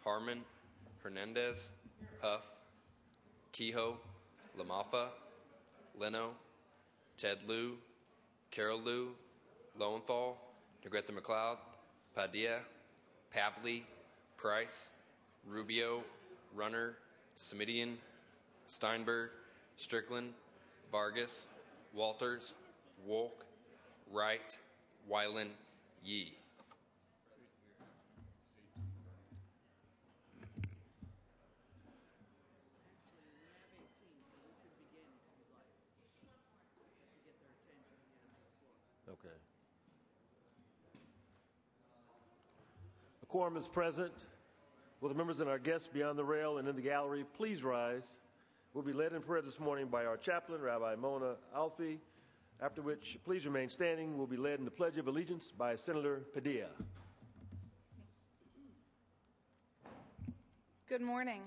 Harmon, Hernandez, Huff, Kehoe, Lamafa, Leno, Ted Lieu, Carol Lieu, Lowenthal, Negrete McLeod, Padilla, Pavley, Price, Rubio, Runner, Semidian, Steinberg, Strickland, Vargas, Walters, Wolk, Wright, Weiland, Yee. Okay. The quorum is present. Will the members and our guests beyond the rail and in the gallery please rise? We'll be led in prayer this morning by our chaplain, Rabbi Mona Alfi, after which please remain standing. We'll be led in the Pledge of Allegiance by Senator Padilla. Good morning.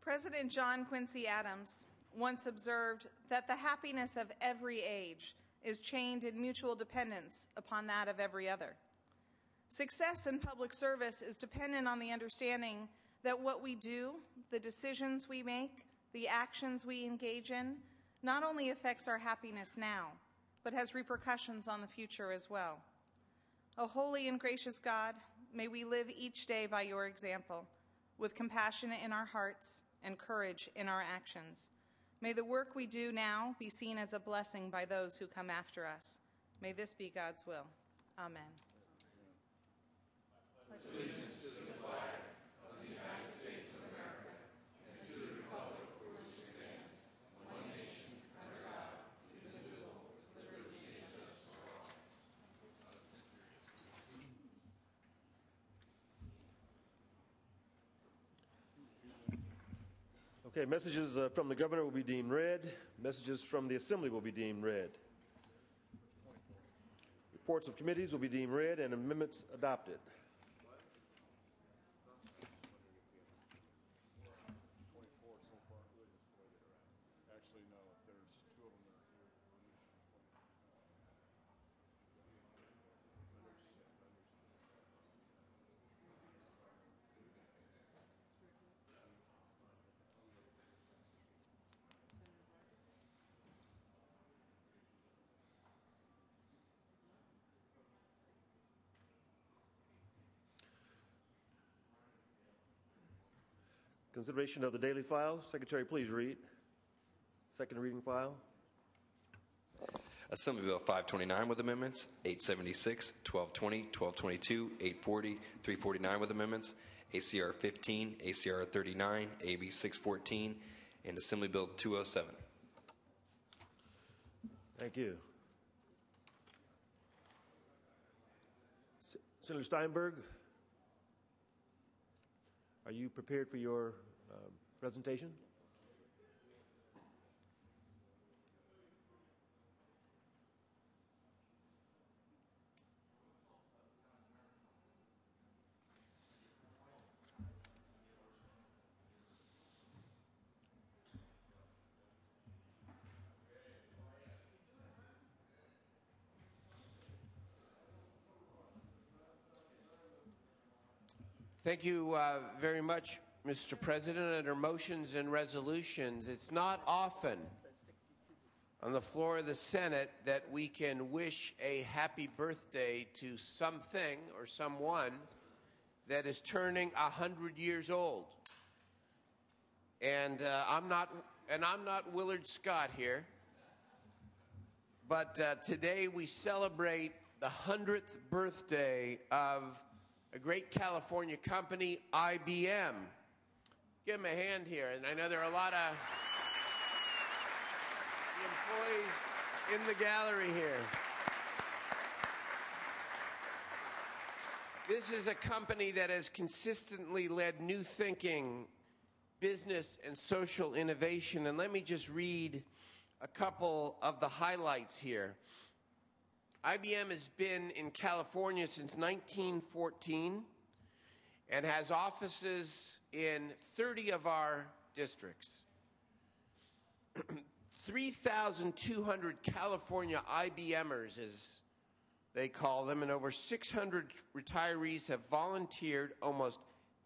President John Quincy Adams once observed that the happiness of every age is chained in mutual dependence upon that of every other. Success in public service is dependent on the understanding that what we do, the decisions we make, the actions we engage in, not only affects our happiness now, but has repercussions on the future as well. O holy and gracious God, may we live each day by your example, with compassion in our hearts and courage in our actions. May the work we do now be seen as a blessing by those who come after us. May this be God's will. Amen. Allegiance to the flag of the United States of America and to the republic for which it stands, one nation, under God, indivisible, with liberty and justice for all. Okay, messages from the governor will be deemed read. Messages from the assembly will be deemed read. Reports of committees will be deemed read and amendments adopted. Consideration of the daily file. Secretary, please read. Second reading file. Assembly Bill 529 with amendments, 876, 1220, 1222, 840, 349 with amendments, ACR 15, ACR 39, AB 614, and Assembly Bill 207. Thank you. Senator Steinberg, are you prepared for your presentation? Thank you very much, Mr. President. Under motions and resolutions, it's not often on the floor of the Senate that we can wish a happy birthday to something or someone that is turning 100 years old. And I'm not Willard Scott here, but today we celebrate the 100th birthday of a great California company, IBM. Give them a hand here. And I know there are a lot of employees in the gallery here. This is a company that has consistently led new thinking, business, and social innovation. And let me just read a couple of the highlights here. IBM has been in California since 1914 and has offices in 30 of our districts. 3,200 California IBMers, as they call them, and over 600 retirees have volunteered almost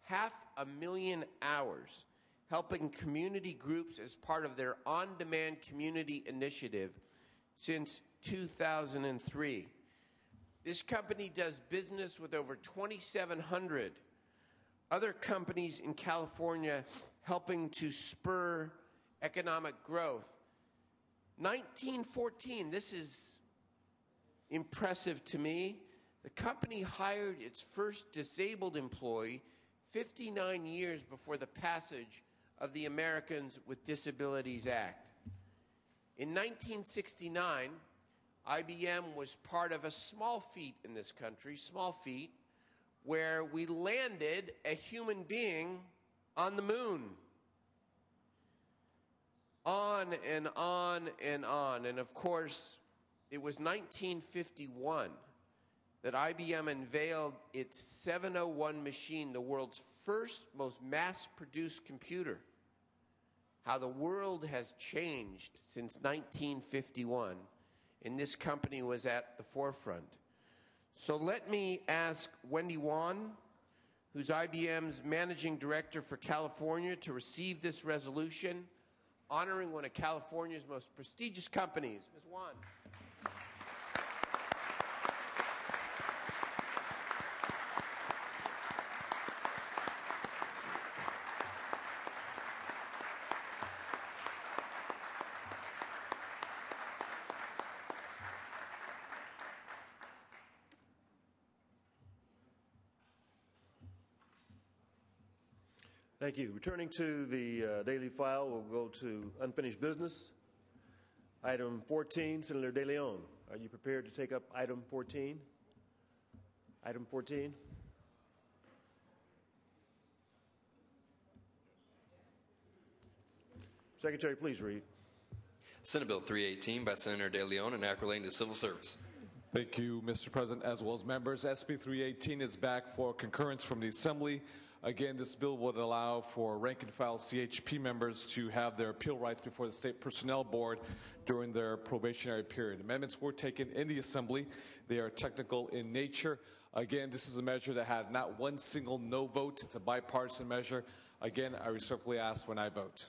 500,000 hours helping community groups as part of their on-demand community initiative since 2003. This company does business with over 2,700 other companies in California, helping to spur economic growth. 1914, this is impressive to me. The company hired its first disabled employee 59 years before the passage of the Americans with Disabilities Act. In 1969, IBM was part of a small feat in this country, small feat, where we landed a human being on the moon. On and on and on. And of course, it was 1951 that IBM unveiled its 701 machine, the world's first, most mass-produced computer. How the world has changed since 1951, and this company was at the forefront. So let me ask Wendy Wan, who's IBM's Managing Director for California, to receive this resolution, honoring one of California's most prestigious companies. Ms. Wan. Thank you. Returning to the daily file, we'll go to unfinished business. Item 14, Senator De Leon. Are you prepared to take up item 14? Item 14. Secretary, please read. Senate Bill 318 by Senator De Leon, an act relating to civil service. Thank you, Mr. President, as well as members. SB 318 is back for concurrence from the Assembly. Again, this bill would allow for rank-and-file CHP members to have their appeal rights before the State Personnel Board during their probationary period. Amendments were taken in the Assembly. They are technical in nature. Again, this is a measure that had not one single no vote. It's a bipartisan measure. Again, I respectfully ask when I vote.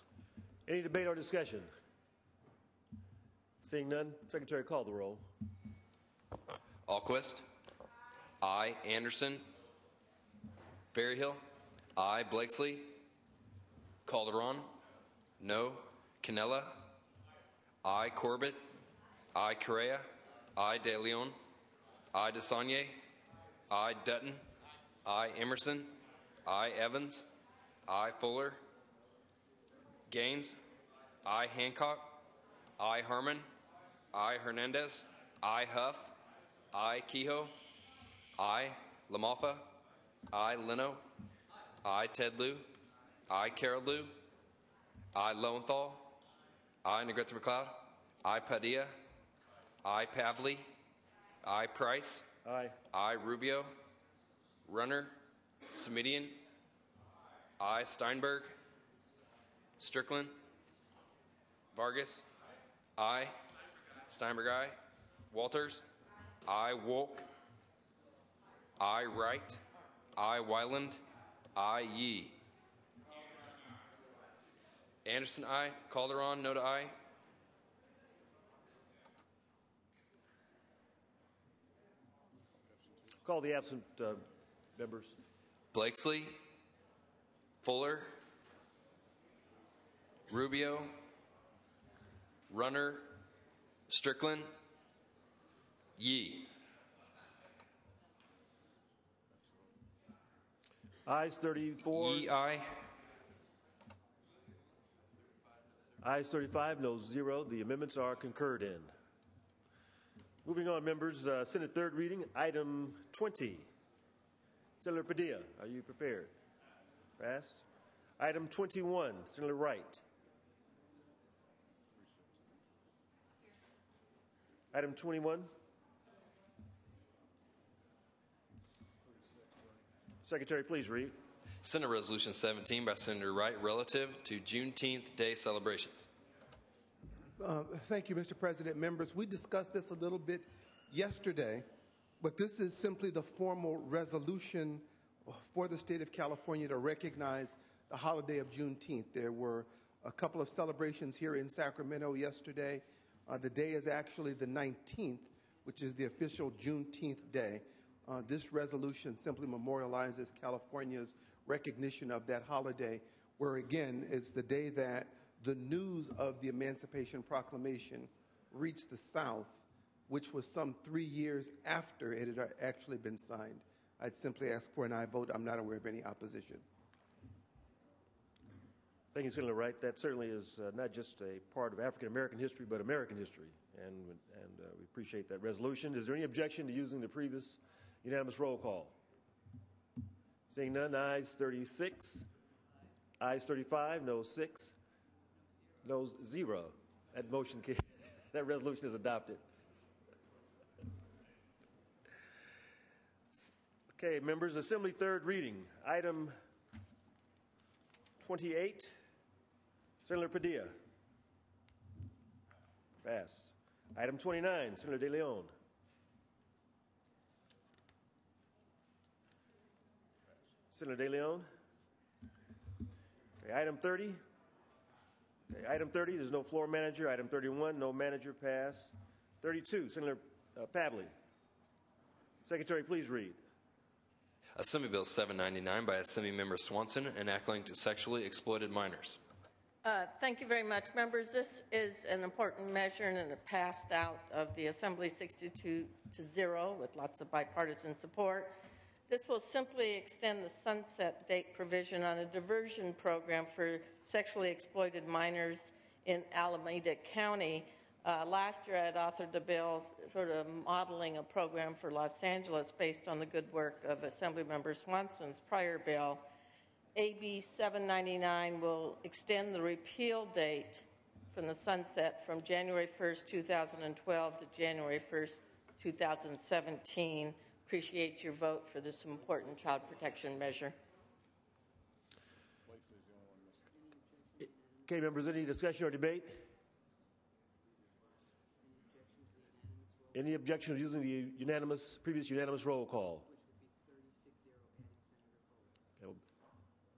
Any debate or discussion? Seeing none, Secretary, call the roll. Alquist. Aye. Anderson. Berryhill. Aye. Blakesley. Calderon. No. Cannella. Aye. Corbett. Aye. Correa. Aye. De Leon. Aye. DeSaulnier. Aye. Dutton. Aye. Emerson. Aye. Evans. Aye. Fuller. Gaines. Aye. Hancock. Aye. Harmon. Aye. Hernandez. Aye. Huff. Aye. Kehoe. Aye. Lamalfa. Aye. Leno. Aye. Ted Lieu. Aye. Carol Lieu. Aye. Lowenthal. Aye. Negrete McLeod. Aye. Padilla. Aye. Pavley. Aye. Price. Aye. Aye. Rubio. Runner. Semidian. Aye. Steinberg. Strickland. Vargas. Aye. Steinberg. Aye. Walters. Aye. Wolk. Aye. Wright. Aye. Wyland. Aye. Yee. Anderson. Aye. Calderon. No to aye. Call the absent members. Blakesley. Fuller. Rubio. Runner. Strickland. Yee. Ayes 34. Yee, aye. Ayes 35, no 0. The amendments are concurred in. Moving on, members, Senate third reading, item 20. Senator Padilla, are you prepared? Pass. Item 21, Senator Wright. Item 21. Secretary, please read. Senate Resolution 17 by Senator Wright relative to Juneteenth Day celebrations. Thank you, Mr. President. Members, we discussed this a little bit yesterday, But this is simply the formal resolution for the state of California to recognize the holiday of Juneteenth. There were a couple of celebrations here in Sacramento yesterday. The day is actually the 19th, which is the official Juneteenth day. This resolution simply memorializes California's recognition of that holiday, where again, it's the day that the news of the Emancipation Proclamation reached the South, which was some 3 years after it had actually been signed. I'd simply ask for an aye vote. I'm not aware of any opposition. Thank you, Senator Wright. That certainly is not just a part of African American history, but American history, and we appreciate that resolution. Is there any objection to using the previous unanimous roll call? Seeing none, ayes 36, ayes 35, noes 6, noes 0. That motion, that resolution is adopted. Okay, members, Assembly third reading. Item 28, Senator Padilla. Pass. Item 29, Senator De Leon. Senator De Leon. Okay, item 30. Okay, item 30, there's no floor manager. Item 31, no manager. Pass. 32, Senator Pavley. Secretary, please read. Assembly Bill 799 by Assembly Member Swanson, enacting to sexually exploited minors. Thank you very much, members. This is an important measure, and it passed out of the Assembly 62-0 with lots of bipartisan support. This will simply extend the sunset date provision on a diversion program for sexually exploited minors in Alameda County. Last year, I had authored the bill sort of modeling a program for Los Angeles based on the good work of Assemblymember Swanson's prior bill. AB 799 will extend the repeal date from the sunset from January 1st, 2012 to January 1st, 2017. Appreciate your vote for this important child protection measure. Okay, members, any discussion or debate? Any objection to using the previous unanimous roll call?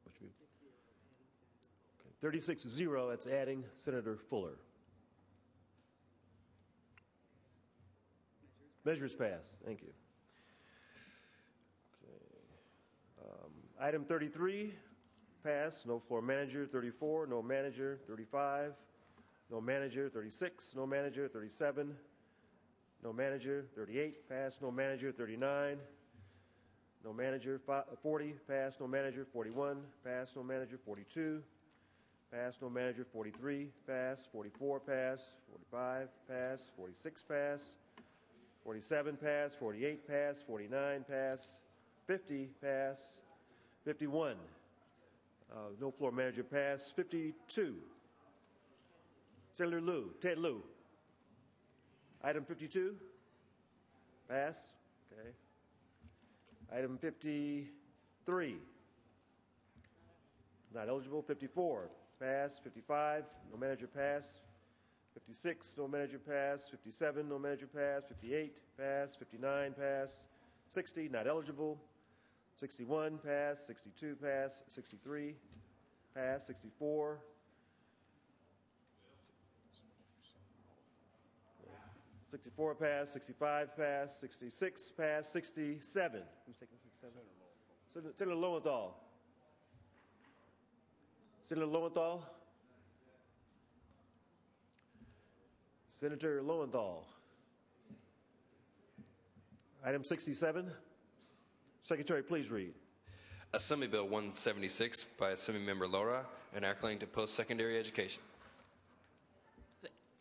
Which would be 36-0, that's adding Senator Fuller. Measures pass. Thank you. Okay. Item 33, pass. No floor manager. 34, no manager. 35, no manager. 36, no manager. 37, no manager. 38, pass. No manager. 39, no manager. 40, pass. No manager. 41, pass. No manager. 42, pass. No manager. 43, pass. 44, pass. 45, pass. 46, pass. 47, pass. 48, pass. 49, pass. 50, pass. 51, no floor manager, pass. 52, Senator Ted Lieu. Item 52, pass. Okay. Item 53, not eligible. 54, pass. 55, no manager, pass. 56, no manager, pass. 57, no manager, pass. 58, pass. 59, pass. 60, not eligible. 61, pass. 62, pass. 63, pass. 64. 64, pass. 65, pass. 66, pass. 67. Who's taking 67? Senator Lowenthal. Senator Lowenthal. Senator Lowenthal. Item 67. Secretary, please read. Assembly Bill 176 by Assemblymember Laura, enacting to post-secondary education.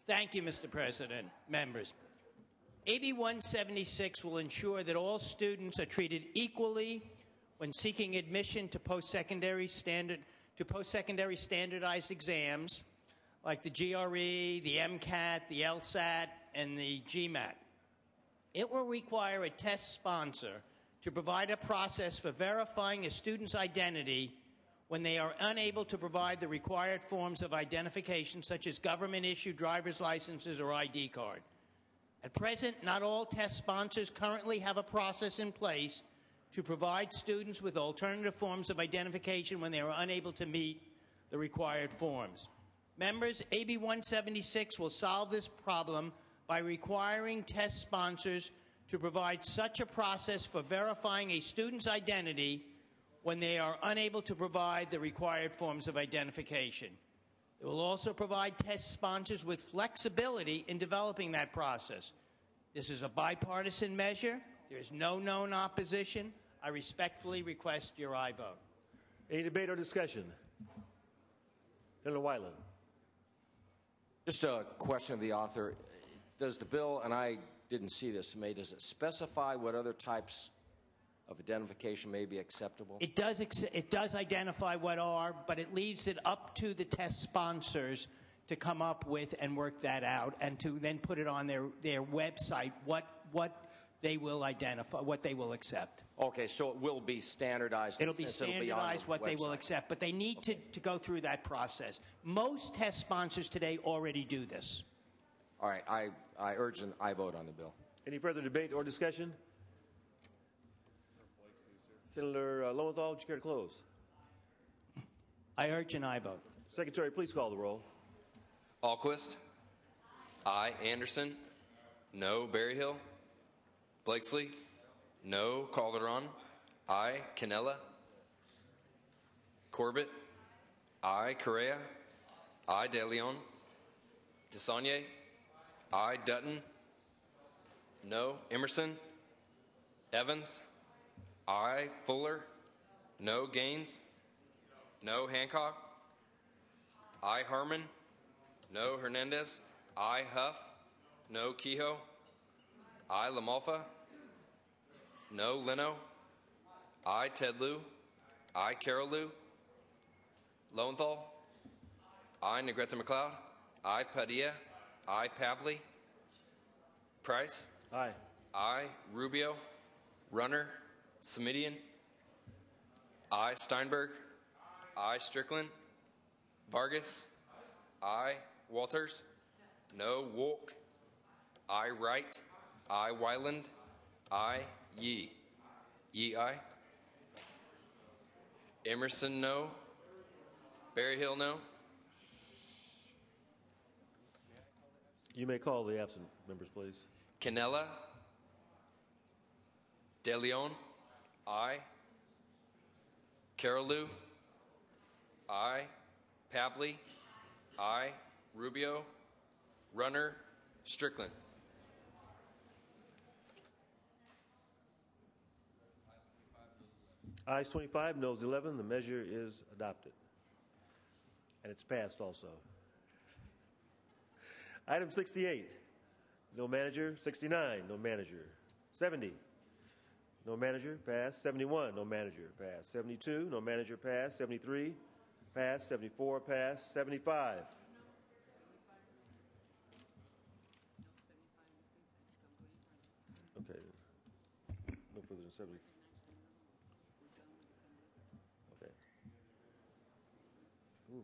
Thank you, Mr. President. Members, AB 176 will ensure that all students are treated equally when seeking admission to post-secondary standardized exams like the GRE, the MCAT, the LSAT, and the GMAT. It will require a test sponsor to provide a process for verifying a student's identity when they are unable to provide the required forms of identification, such as government-issued driver's licenses or ID card. At present, not all test sponsors currently have a process in place to provide students with alternative forms of identification when they are unable to meet the required forms. Members, AB 176 will solve this problem by requiring test sponsors to provide such a process for verifying a student's identity when they are unable to provide the required forms of identification. It will also provide test sponsors with flexibility in developing that process. This is a bipartisan measure. There is no known opposition. I respectfully request your aye vote. Any debate or discussion? Senator Wyland. Just a question of the author. Does the bill, and I didn't see this, does it specify what other types of identification may be acceptable? It does identify what are, but it leaves it up to the test sponsors to come up with and work that out, and to then put it on their website what they will identify, what they will accept. Okay, so it will be standardized. It'll be standardized what they will accept, but they need to go through that process. Most test sponsors today already do this. All right, I urge an aye vote on the bill. Any further debate or discussion? Senator Lowenthal, would you care to close? I urge an aye vote. Secretary, please call the roll. Alquist. Aye. Anderson. No. Berryhill. Blakesley. No. Calderon. Aye. Cannella. Corbett. Aye. Correa. Aye. De Leon. DeSaulnier. Aye. Dutton. No. Emerson. Evans. Aye. Fuller. No. Gaines. No. Hancock. Aye. Harmon. No. Hernandez. Aye. Huff. No. Kehoe. Aye. LaMalfa. No. Leno. Aye. Ted Lieu. Aye. Carol Lieu. Lowenthal. Aye. Negrete McLeod. Aye. Padilla. Aye. Pavley. Price. Aye. Aye. Rubio. Runner. Semidian. Aye. Steinberg. Aye. Strickland. Vargas. Aye. Walters. No. Wolk. Aye. Wright. Aye. Wyland. Aye. Yee. Yee, aye. Emerson, no. Berryhill, no. You may call the absent members, please. Cannella. De Leon. Aye. Carol Lieu. Aye. Pavley. Aye. Rubio. Runner. Strickland. Ayes 25, noes 11. The measure is adopted. And it's passed also. Item 68, no manager. 69, no manager. 70, no manager, passed. 71, no manager, passed. 72, no manager, passed. 73, passed. 74, passed. 75. Okay, no further than 70. Okay. Ooh.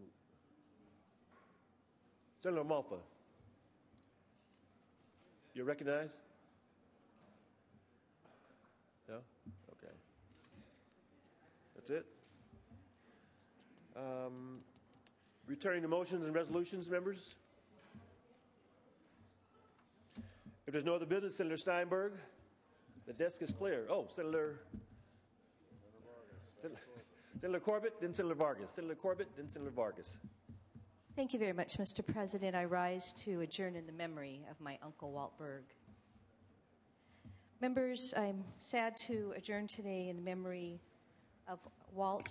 Senator Malfa. You're recognized? No? Okay. That's it? Returning to motions and resolutions, members? If there's no other business, Senator Steinberg, the desk is clear. Oh, Senator Corbett, then Senator Vargas. Senator Corbett, then Senator Vargas. Thank you very much, Mr. President. I rise to adjourn in the memory of my Uncle Walt Berg. Members, I'm sad to adjourn today in memory of Walt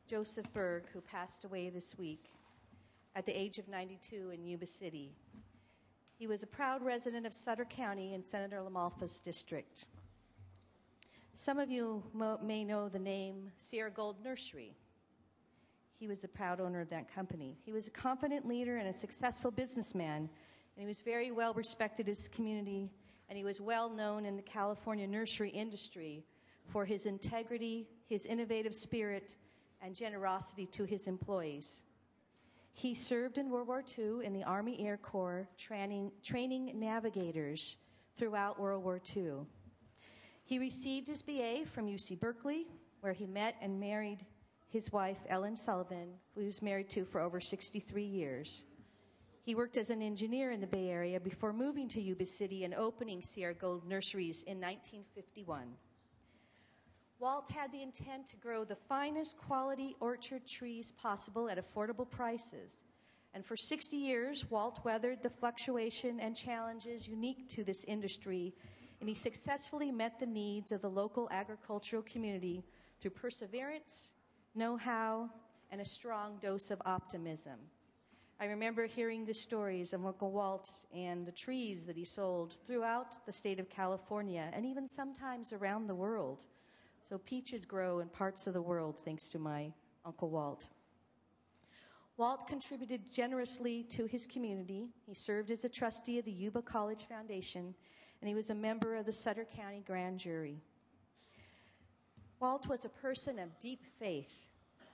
Joseph Berg, who passed away this week at the age of 92 in Yuba City. He was a proud resident of Sutter County in Senator LaMalfa's district. Some of you may know the name Sierra Gold Nursery. He was the proud owner of that company. He was a confident leader and a successful businessman, and he was very well respected in his community, and he was well known in the California nursery industry for his integrity, his innovative spirit, and generosity to his employees. He served in World War II in the Army Air Corps, training navigators throughout World War II. He received his BA from UC Berkeley, where he met and married his wife, Ellen Sullivan, who he was married to for over 63 years. He worked as an engineer in the Bay Area before moving to Yuba City and opening Sierra Gold Nurseries in 1951. Walt had the intent to grow the finest quality orchard trees possible at affordable prices. And for 60 years, Walt weathered the fluctuation and challenges unique to this industry, and he successfully met the needs of the local agricultural community through perseverance, know-how, and a strong dose of optimism. I remember hearing the stories of Uncle Walt and the trees that he sold throughout the state of California and even sometimes around the world. So peaches grow in parts of the world thanks to my Uncle Walt. Walt contributed generously to his community. He served as a trustee of the Yuba College Foundation, and he was a member of the Sutter County Grand Jury. Walt was a person of deep faith.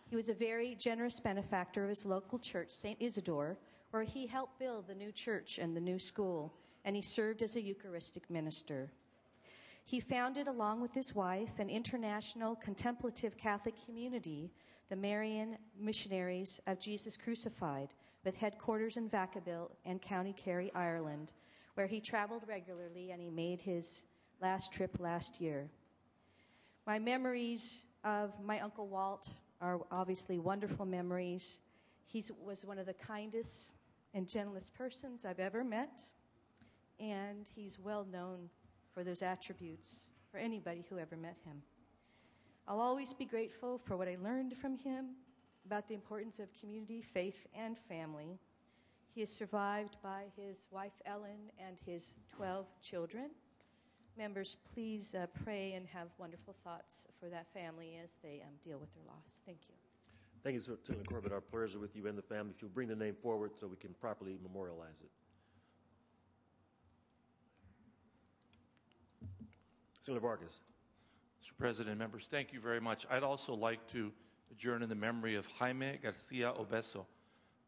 He was a very generous benefactor of his local church, St. Isidore, where he helped build the new church and the new school, and he served as a Eucharistic minister. He founded, along with his wife, an international contemplative Catholic community, the Marian Missionaries of Jesus Crucified, with headquarters in Vacaville and County Kerry, Ireland, where he traveled regularly and he made his last trip last year. My memories of my Uncle Walt are obviously wonderful memories. He was one of the kindest and gentlest persons I've ever met, and he's well known for those attributes for anybody who ever met him. I'll always be grateful for what I learned from him about the importance of community, faith, and family. He is survived by his wife, Ellen, and his 12 children. Members, please pray and have wonderful thoughts for that family as they deal with their loss. Thank you. Thank you, Senator Corbett. Our prayers are with you and the family. If you'll bring the name forward so we can properly memorialize it. Senator Vargas. Mr. President, members, thank you very much. I'd also like to adjourn in the memory of Jaime Garcia Obeso,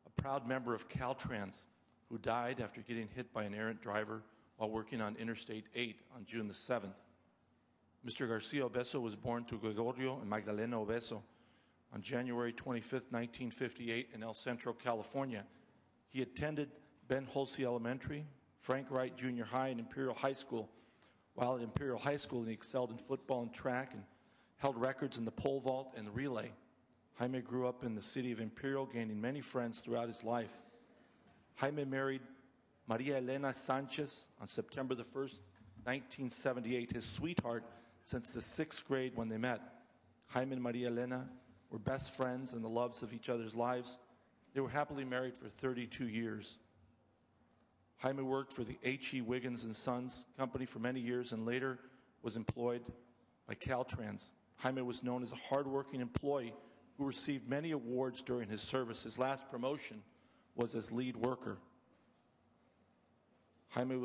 a proud member of Caltrans who died after getting hit by an errant driver while working on Interstate 8 on June the 7th. Mr. Garcia Obeso was born to Gregorio and Magdalena Obeso on January 25, 1958 in El Centro, California. He attended Ben Holsey Elementary, Frank Wright Junior High, and Imperial High School. While at Imperial High School, he excelled in football and track and held records in the pole vault and the relay. Jaime grew up in the city of Imperial, gaining many friends throughout his life. Jaime married Maria Elena Sanchez on September the 1st, 1978, his sweetheart since the 6th grade when they met. Jaime and Maria Elena were best friends and the loves of each other's lives. They were happily married for 32 years. Jaime worked for the H.E. Wiggins & Sons company for many years and later was employed by Caltrans. Jaime was known as a hardworking employee who received many awards during his service. His last promotion was as lead worker. Jaime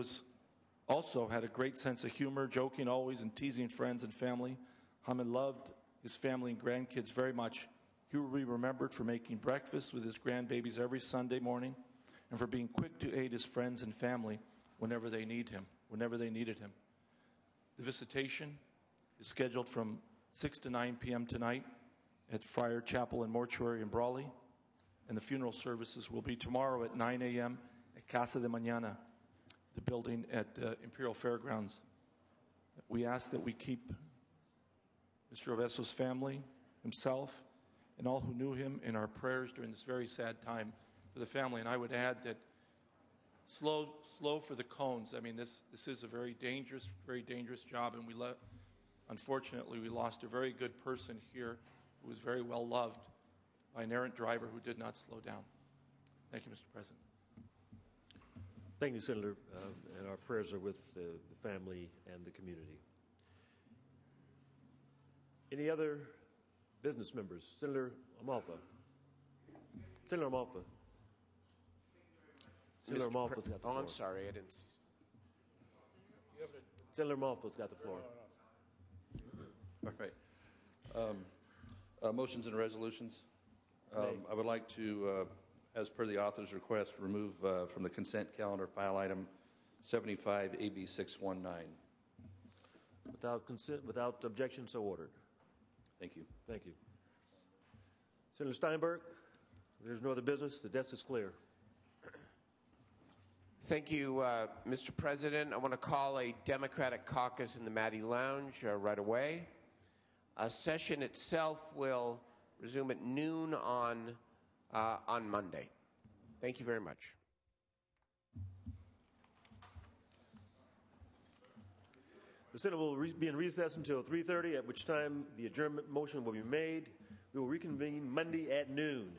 also had a great sense of humor, joking always and teasing friends and family. Jaime loved his family and grandkids very much. He will be remembered for making breakfast with his grandbabies every Sunday morning and for being quick to aid his friends and family whenever they needed him. The visitation is scheduled from 6 to 9 p.m. tonight at Friar Chapel and Mortuary in Brawley, and the funeral services will be tomorrow at 9 a.m. at Casa de Mañana, the building at Imperial Fairgrounds. We ask that we keep Mr. Obeso's family, himself, and all who knew him in our prayers during this very sad time for the family. And I would add that slow for the cones. I mean, this is a very dangerous job, and unfortunately, we lost a very good person here who was very well loved by an errant driver who did not slow down. Thank you, Mr. President. Thank you, Senator, and our prayers are with the family and the community. Any other business members? Senator Amalfa. Senator Amalfa. Senator Amalfa's got the floor. I'm sorry, I didn't see. Senator Amalfa's got the floor. All right. Motions and resolutions. I would like to, as per the author's request, remove from the consent calendar file item 75 AB 619. Without objection, so ordered. Thank you. Thank you. Senator Steinberg, if there's no other business, the desk is clear. Thank you, Mr. President. I want to call a Democratic caucus in the Maddie Lounge right away. Session itself will resume at noon on Monday. Thank you very much. The Senate will be in recess until 3:30, at which time the adjournment motion will be made. We will reconvene Monday at noon.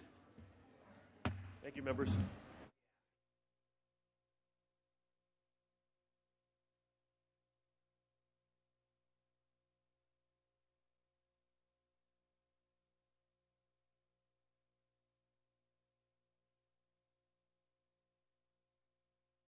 Thank you, members.